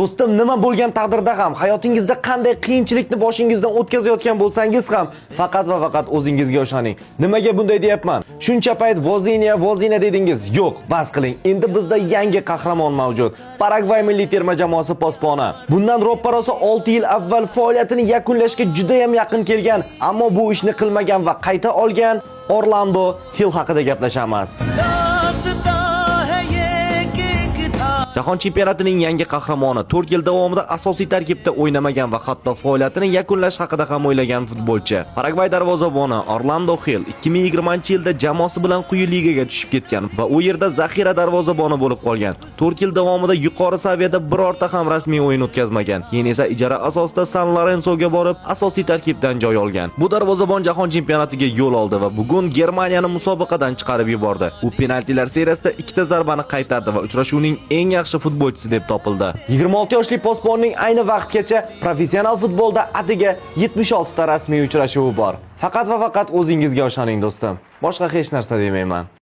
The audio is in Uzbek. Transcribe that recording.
Do'stim, nima bo'lgan taqdirda ham, hayotingizda qanday qiyinchilikni boshingizdan o'tkazayotgan bo'lsangiz ham, faqat va faqat o'zingizga ishoning. Nimaga bunday deyapman? Shuncha payt Vozina dedingiz. Yo'q, bas qiling. Endi bizda yangi qahramon mavjud. Paragvay milliy terma jamoasi posboni. Bundan ro'pparosa 6 yil avval faoliyatini yakunlashga juda ham yaqin kelgan, ammo bu ishni qilmagan va qayta olgan Orlando Hill haqida gaplashamiz. Jahon chempionatining yangi qahramoni 4 yil davomida asosiy tarkibda o'ynamagan va hatto faoliyatini yakunlash haqida ham o'ylagan futbolchi. Paragvay darvozaboni Orlando Hill 2020-yilda jamoasi bilan quyi ligaga tushib ketgan va u yerda zaxira darvozaboni bo'lib qolgan. 4 yil davomida yuqori saviyada birorta ham rasmiy o'yin o'tkazmagan. Keyin esa ijara asosida San Lorenzoga borib, asosiy tarkibdan joy olgan. Bu darvozabon jahon chempionatiga yo'l oldi va bugun Germaniyani musobaqadan chiqarib yubordi. U penaltilar seriyasida 2 ta zarbani qaytardi va uchrashuvning eng yaxshi futbolchisi deb topildi. 26 yoshli posbonning ayni vaqtgacha professional futbolda atiga 76 ta rasmiy uchrashuvi bor. Faqat va faqat o'zingizga ishoning do'stim. Boshqa hech narsa demayman.